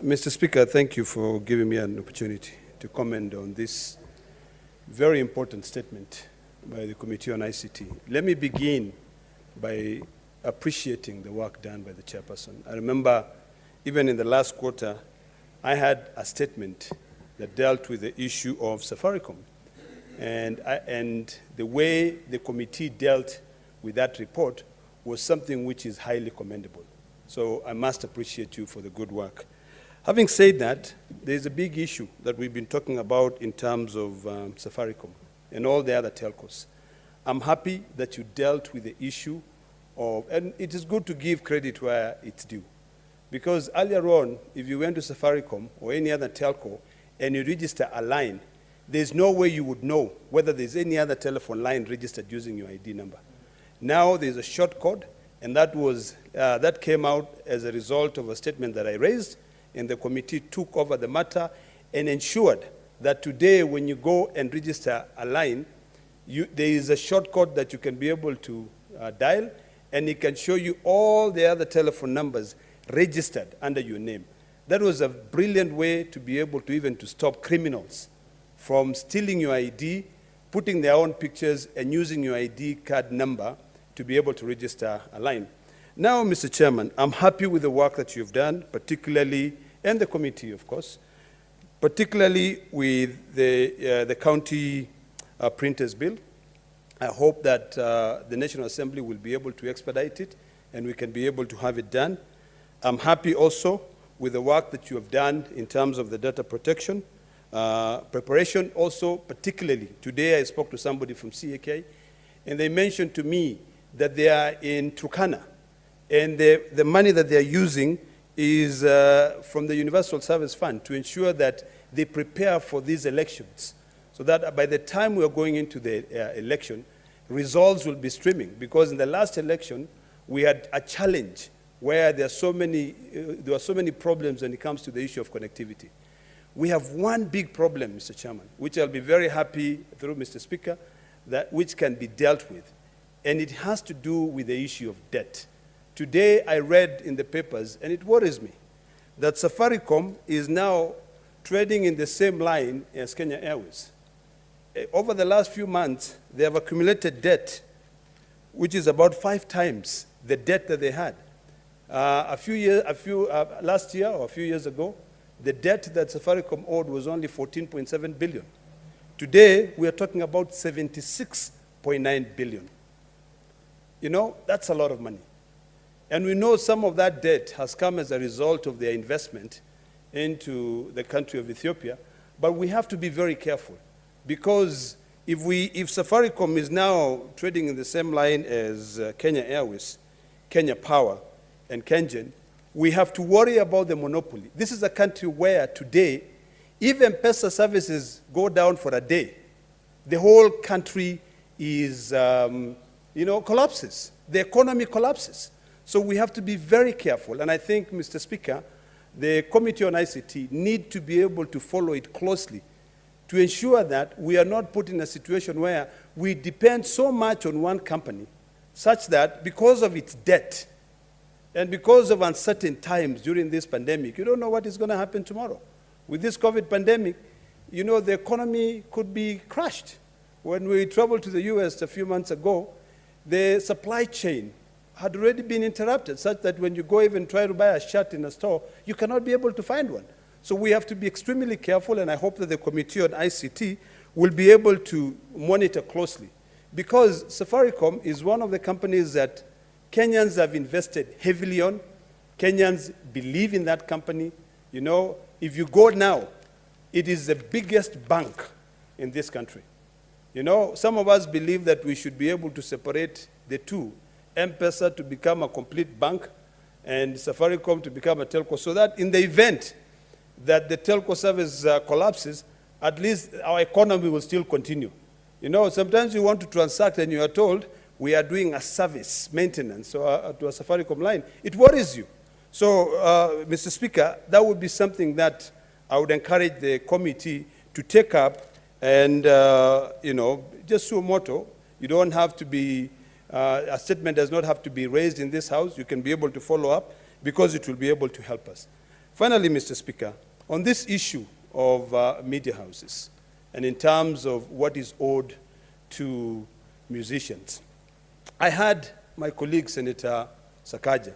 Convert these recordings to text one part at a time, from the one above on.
Mr. Speaker, thank you for giving me an opportunity to comment on this very important statement by the Committee on ICT. Let me begin by appreciating the work done by the chairperson. I remember even in the last quarter, I had a statement that dealt with the issue of Safaricom. And the way the committee dealt with that report was something which is highly commendable. So I must appreciate you for the good work. Having said that, there's a big issue that we've been talking about in terms of Safaricom and all the other telcos. I'm happy that you dealt with the issue of, and it is good to give credit where it's due. Because earlier on, if you went to Safaricom or any other telco and you register a line, there's no way you would know whether there's any other telephone line registered using your ID number. Now there's a short code, and that came out as a result of a statement that I raised, and the committee took over the matter and ensured that today when you go and register a line, there is a short code that you can be able to dial, and it can show you all the other telephone numbers registered under your name. That was a brilliant way to be able to even to stop criminals from stealing your ID, putting their own pictures, and using your ID card number to be able to register a line. Now, Mr. Chairman, I'm happy with the work that you've done, particularly, and the committee, of course, particularly with the county printers bill. I hope that the National Assembly will be able to expedite it, and we can be able to have it done. I'm happy also with the work that you have done in terms of the data protection. Preparation also, particularly, today I spoke to somebody from CAK, and they mentioned to me that they are in Turkana, and the money that they are using is from the Universal Service Fund to ensure that they prepare for these elections, so that by the time we are going into the election, results will be streaming. Because in the last election, we had a challenge where there were so many problems when it comes to the issue of connectivity. We have one big problem, Mr. Chairman, which I'll be very happy through Mr. Speaker, which can be dealt with. And it has to do with the issue of debt. Today, I read in the papers, and it worries me, that Safaricom is now trading in the same line as Kenya Airways. Over the last few months, they have accumulated debt, which is about 5 times the debt that they had. Last year or a few years ago, the debt that Safaricom owed was only 14.7 billion. Today, we are talking about 76.9 billion. You know, that's a lot of money. And we know some of that debt has come as a result of their investment into the country of Ethiopia, but we have to be very careful, because if Safaricom is now trading in the same line as Kenya Airways, Kenya Power, and Kengen, we have to worry about the monopoly. This is a country where today, even M-Pesa services go down for a day, the whole country is, collapses. The economy collapses. So we have to be very careful. And I think, Mr. Speaker, the Committee on ICT need to be able to follow it closely to ensure that we are not put in a situation where we depend so much on one company, such that because of its debt, and because of uncertain times during this pandemic, you don't know what is going to happen tomorrow. With this COVID pandemic, you know, the economy could be crushed. When we traveled to the US a few months ago, the supply chain had already been interrupted, such that when you go even try to buy a shirt in a store, you cannot be able to find one. So we have to be extremely careful, and I hope that the Committee on ICT will be able to monitor closely. Because Safaricom is one of the companies that Kenyans have invested heavily on. Kenyans believe in that company. You know, if you go now, it is the biggest bank in this country. You know, some of us believe that we should be able to separate the two, M-Pesa to become a complete bank and Safaricom to become a telco, so that in the event that the telco service collapses, at least our economy will still continue. You know, sometimes you want to transact and you are told, we are doing a service maintenance to a Safaricom line. It worries you. So, Mr. Speaker, that would be something that I would encourage the committee to take up, and, just suo moto. You don't have to be, a statement does not have to be raised in this House. You can be able to follow up, because it will be able to help us. Finally, Mr. Speaker, on this issue of media houses, and in terms of what is owed to musicians, I had my colleague, Senator Sakaja,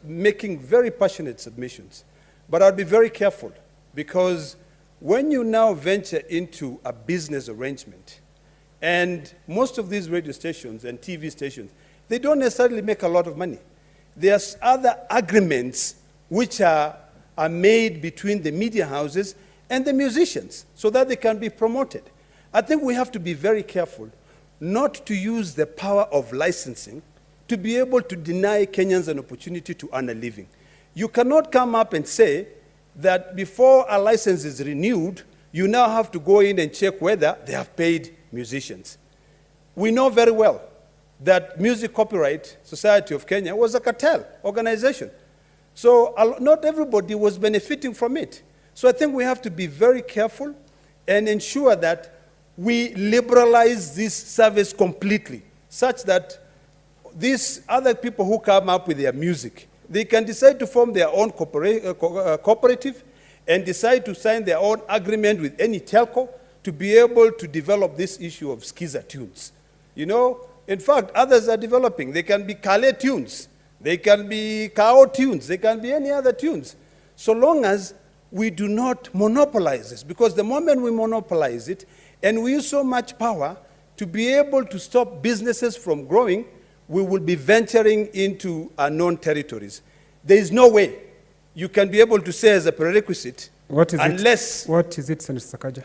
making very passionate submissions. But I'll be very careful, because when you now venture into a business arrangement, and most of these radio stations and TV stations, they don't necessarily make a lot of money. There's other agreements which are made between the media houses and the musicians so that they can be promoted. I think we have to be very careful not to use the power of licensing to be able to deny Kenyans an opportunity to earn a living. You cannot come up and say that before a license is renewed, you now have to go in and check whether they have paid musicians. We know very well that Music Copyright Society of Kenya was a cartel organization. So not everybody was benefiting from it. So I think we have to be very careful and ensure that we liberalize this service completely, such that these other people who come up with their music, they can decide to form their own cooperative and decide to sign their own agreement with any telco to be able to develop this issue of skiza tunes. In fact, others are developing. They can be Kale tunes. They can be Kao tunes. They can be any other tunes. So long as we do not monopolize this, because the moment we monopolize it and we use so much power to be able to stop businesses from growing, we will be venturing into unknown territories. There is no way you can be able to say as a prerequisite, what is it, Senator Sakaja?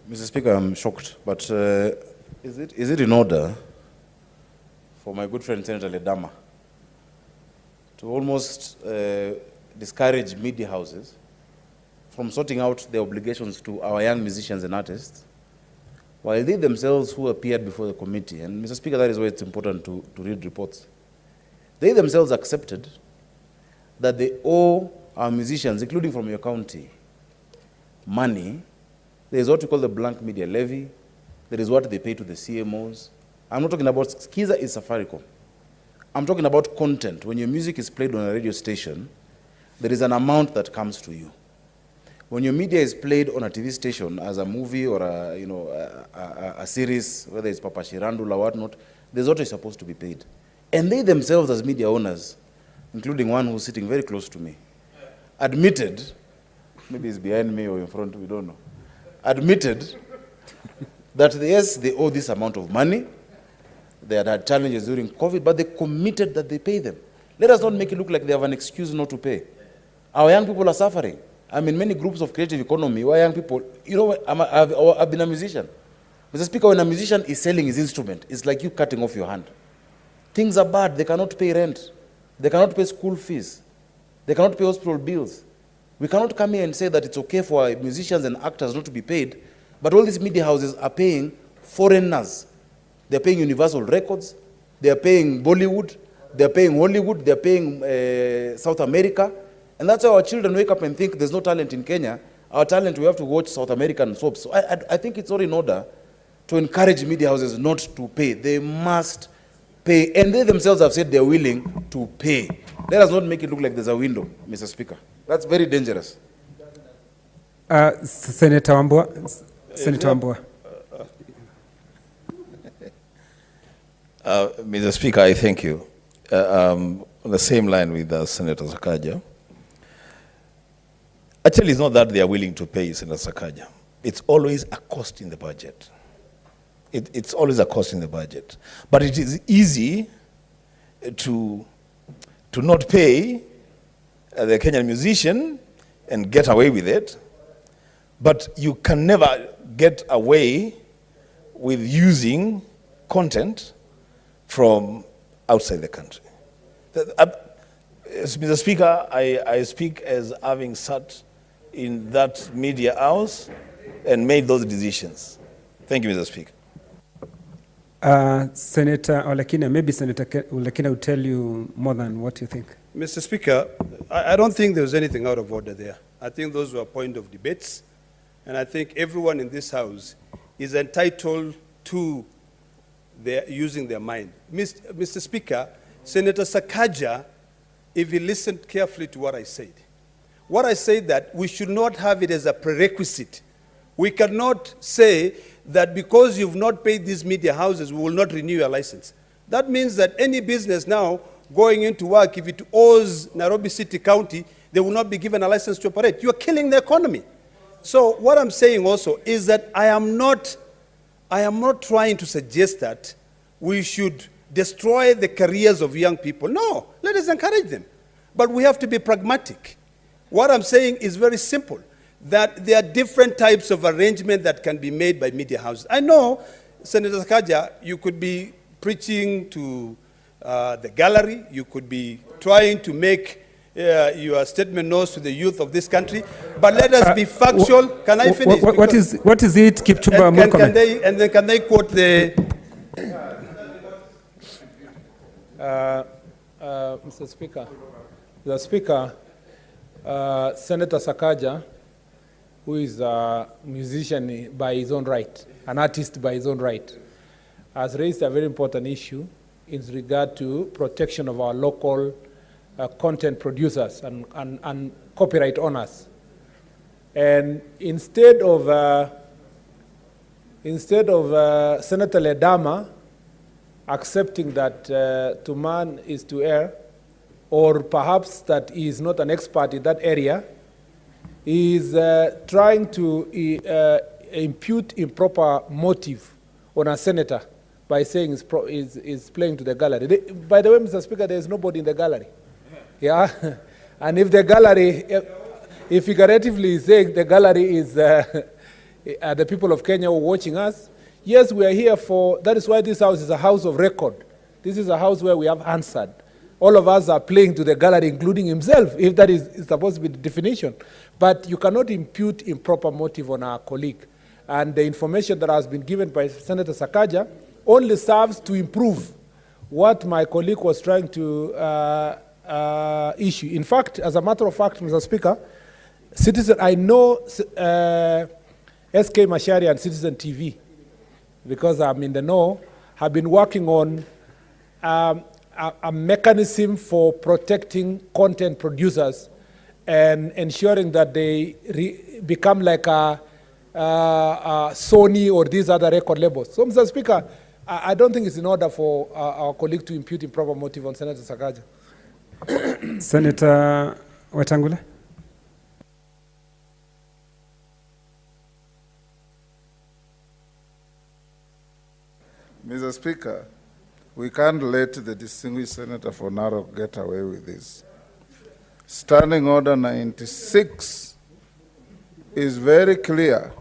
Mr. Speaker, I'm shocked, but is it in order for my good friend Senator Ledama to almost discourage media houses from sorting out their obligations to our young musicians and artists, while they themselves who appeared before the committee, and Mr. Speaker, that is why it's important to read reports, they themselves accepted that they owe our musicians, including from your county, money. There is what we call the blank media levy. There is what they pay to the CMOs. I'm not talking about Skiza is Safaricom. I'm talking about content. When your music is played on a radio station, there is an amount that comes to you. When your media is played on a TV station as a movie or a series, whether it's Papa Shirandula or whatnot, there's what is supposed to be paid. And they themselves as media owners, including one who's sitting very close to me, admitted, maybe it's behind me or in front, we don't know, admitted that yes, they owe this amount of money. They had challenges during COVID, but they committed that they pay them. Let us not make it look like they have an excuse not to pay. Our young people are suffering. I'm in many groups of creative economy where young people, I've been a musician. Mr. Speaker, when a musician is selling his instrument, it's like you cutting off your hand. Things are bad. They cannot pay rent. They cannot pay school fees. They cannot pay hospital bills. We cannot come here and say that it's okay for musicians and actors not to be paid, but all these media houses are paying foreigners. They're paying Universal Records. They're paying Bollywood. They're paying Hollywood. They're paying South America. And that's why our children wake up and think there's no talent in Kenya. Our talent, we have to watch South American soaps. So I think it's all in order to encourage media houses not to pay. They must pay. And they themselves have said they're willing to pay. Let us not make it look like there's a window, Mr. Speaker. That's very dangerous. Senator Wambua. Senator Wambua. Mr. Speaker, I thank you. On the same line with Senator Sakaja. Actually, it's not that they are willing to pay, Senator Sakaja. It's always a cost in the budget. It's always a cost in the budget. But it is easy to not pay the Kenyan musician and get away with it. But you can never get away with using content from outside the country. Mr. Speaker, I speak as having sat in that media house and made those decisions. Thank you, Mr. Speaker. Senator Olekina, maybe Senator Olekina will tell you more than what you think. Mr. Speaker, I don't think there was anything out of order there. I think those were point of debates, and I think everyone in this house is entitled to they're using their mind. Mr. Speaker, Senator Sakaja, if he listened carefully to what I said that we should not have it as a prerequisite. We cannot say that because you've not paid these media houses, we will not renew your license. That means that any business now going into work, if it owes Nairobi City County, they will not be given a license to operate. You're killing the economy. So what I'm saying also is that I am not trying to suggest that we should destroy the careers of young people. No, let us encourage them. But we have to be pragmatic. What I'm saying is very simple, that there are different types of arrangement that can be made by media houses. I know, Senator Sakaja, you could be preaching to the gallery, you could be trying to make your statement known to the youth of this country, but let us be factual. Can I finish? What is it, Kipchumba Murkomen? And then can they quote the... Mr. Speaker, Senator Sakaja, who is a musician by his own right, an artist by his own right, has raised a very important issue in regard to protection of our local content producers and copyright owners. And instead of Senator Ledama accepting that to man is to err, or perhaps that he is not an expert in that area, he is trying to impute improper motive on a senator by saying is playing to the gallery. By the way, Mr. Speaker, there is nobody in the gallery. Yeah, and if the gallery, if figuratively saying the gallery is the people of Kenya who are watching us, yes, we are here for, that is why this house is a house of record. This is a house where we have answered. All of us are playing to the gallery, including himself, if that is supposed to be the definition. But you cannot impute improper motive on our colleague. And the information that has been given by Senator Sakaja only serves to improve what my colleague was trying to issue. In fact, as a matter of fact, Mr. Speaker, I know SK Mashari and Citizen TV, because I'm in the know, have been working on a mechanism for protecting content producers and ensuring that they become like a Sony or these other record labels. So, Mr. Speaker, I don't think it's in order for our colleague to impute improper motive on Senator Sakaja. Senator Wetangula. Mr. Speaker, we can't let the distinguished Senator for Narok get away with this. Standing Order 96 is very clear.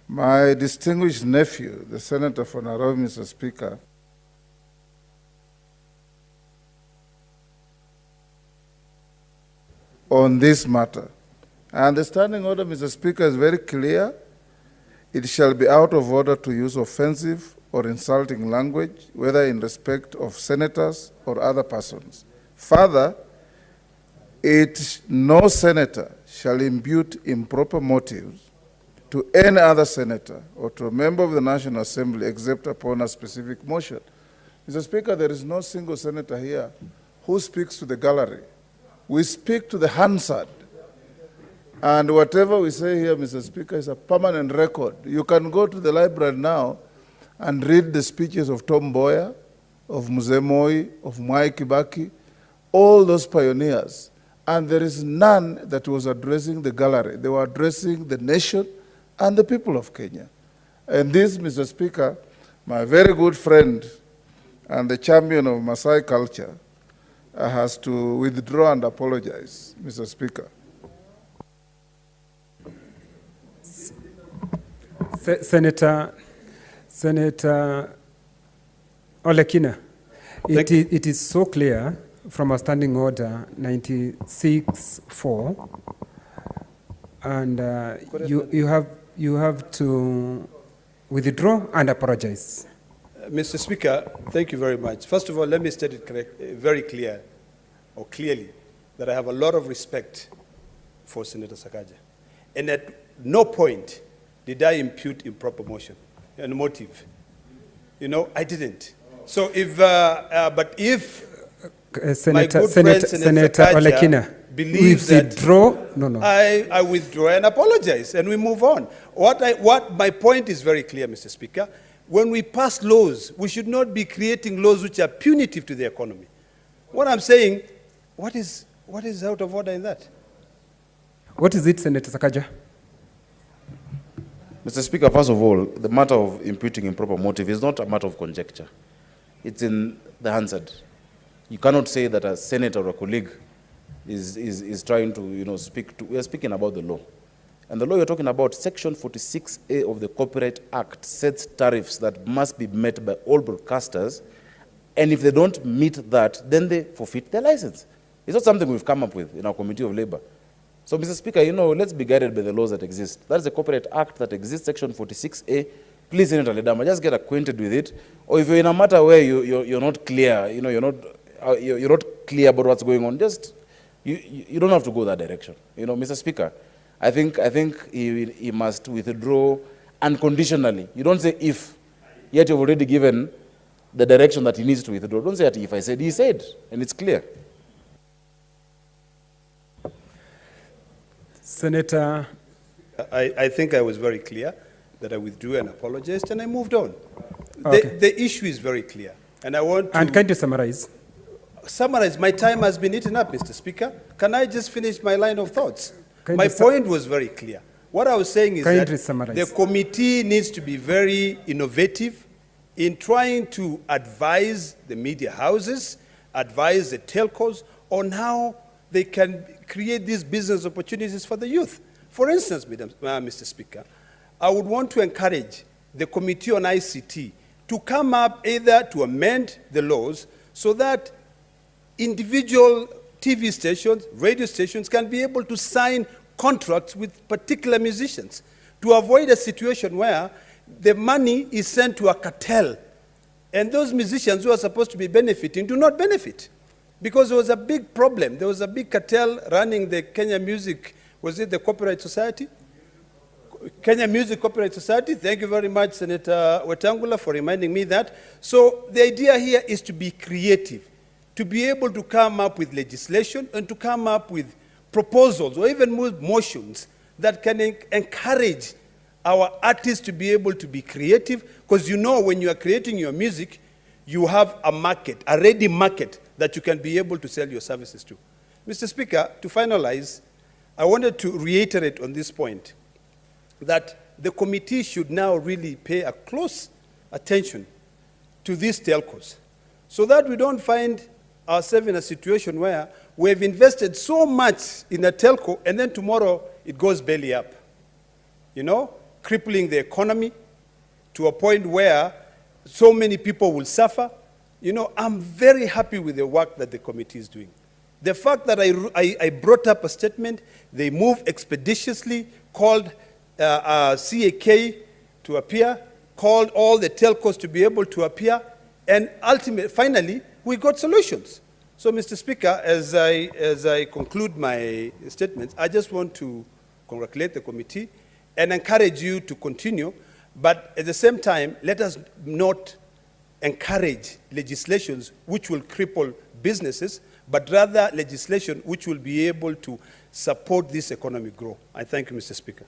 My distinguished nephew, the Senator for Nairobi, Mr. Speaker, on this matter. And the Standing Order, Mr. Speaker, is very clear. It shall be out of order to use offensive or insulting language, whether in respect of senators or other persons. Further, no senator shall impute improper motives to any other senator or to a member of the National Assembly except upon a specific motion. Mr. Speaker, there is no single senator here who speaks to the gallery. We speak to the Hansard. And whatever we say here, Mr. Speaker, is a permanent record. You can go to the library now and read the speeches of Tom Mboya, of Mzee Moi, of Mwai Kibaki, all those pioneers. And there is none that was addressing the gallery. They were addressing the nation and the people of Kenya. And this, Mr. Speaker, my very good friend and the champion of Maasai culture has to withdraw and apologize, Mr. Speaker. Senator Olekina, it is so clear from a Standing Order 96-4, and you have to withdraw and apologize. Mr. Speaker, thank you very much. First of all, let me state it very clearly, that I have a lot of respect for Senator Sakaja. And at no point did I impute improper motive. You know, I didn't. So but if Senator, good Senator, friend, Senator Sakaja Olekina, believes we that- withdraw. No, no. I withdraw and apologize, and we move on. My point is very clear, Mr. Speaker. When we pass laws, we should not be creating laws which are punitive to the economy. What I'm saying, what is out of order in that? What is it, Senator Sakaja? Mr. Speaker, first of all, the matter of imputing improper motive is not a matter of conjecture. It's in the Hansard. You cannot say that a senator or a colleague is trying to, speak to. We are speaking about the law. And the law you're talking about, Section 46A of the Copyright Act, sets tariffs that must be met by all broadcasters. And if they don't meet that, then they forfeit their license. It's not something we've come up with in our Committee of Labor. So, Mr. Speaker, let's be guided by the laws that exist. That's the Copyright Act that exists, Section 46A. Please, Senator Ledama, just get acquainted with it. Or if you're in a matter where you're not clear, you're not clear about what's going on, just you don't have to go that direction. Mr. Speaker, I think he must withdraw unconditionally. You don't say if, yet you've already given the direction that he needs to withdraw. Don't say that if. I said he said, and it's clear. Senator. I think I was very clear that I withdrew and apologized, and I moved on. Okay. The issue is very clear, and I want to... And can you summarize? Summarize. My time has been eaten up, Mr. Speaker. Can I just finish my line of thoughts? Can My you point was very clear. What I was saying is Can you that summarize? the committee needs to be very innovative in trying to advise the media houses, advise the telcos on how they can create these business opportunities for the youth. For instance, Mr. Speaker, I would want to encourage the Committee on ICT to come up either to amend the laws so that individual TV stations, radio stations can be able to sign contracts with particular musicians to avoid a situation where the money is sent to a cartel and those musicians who are supposed to be benefiting do not benefit. Because there was a big problem. There was a big cartel running the Kenya Music, was it the Copyright Society? Kenya Music Copyright Society. Thank you very much, Senator Wetangula, for reminding me that. So the idea here is to be creative, to be able to come up with legislation and to come up with proposals or even motions that can encourage our artists to be able to be creative, because when you are creating your music, you have a market, a ready market that you can be able to sell your services to. Mr. Speaker, to finalize, I wanted to reiterate on this point that the committee should now really pay a close attention to these telcos so that we don't find ourselves in a situation where we've invested so much in a telco and then tomorrow it goes belly up, crippling the economy to a point where so many people will suffer. I'm very happy with the work that the committee is doing. The fact that I brought up a statement, they moved expeditiously, called CAK to appear, called all the telcos to be able to appear, and finally, we got solutions. So, Mr. Speaker, as I conclude my statements, I just want to congratulate the committee and encourage you to continue, but at the same time, let us not encourage legislations which will cripple businesses, but rather legislation which will be able to support this economic growth. I thank you, Mr. Speaker.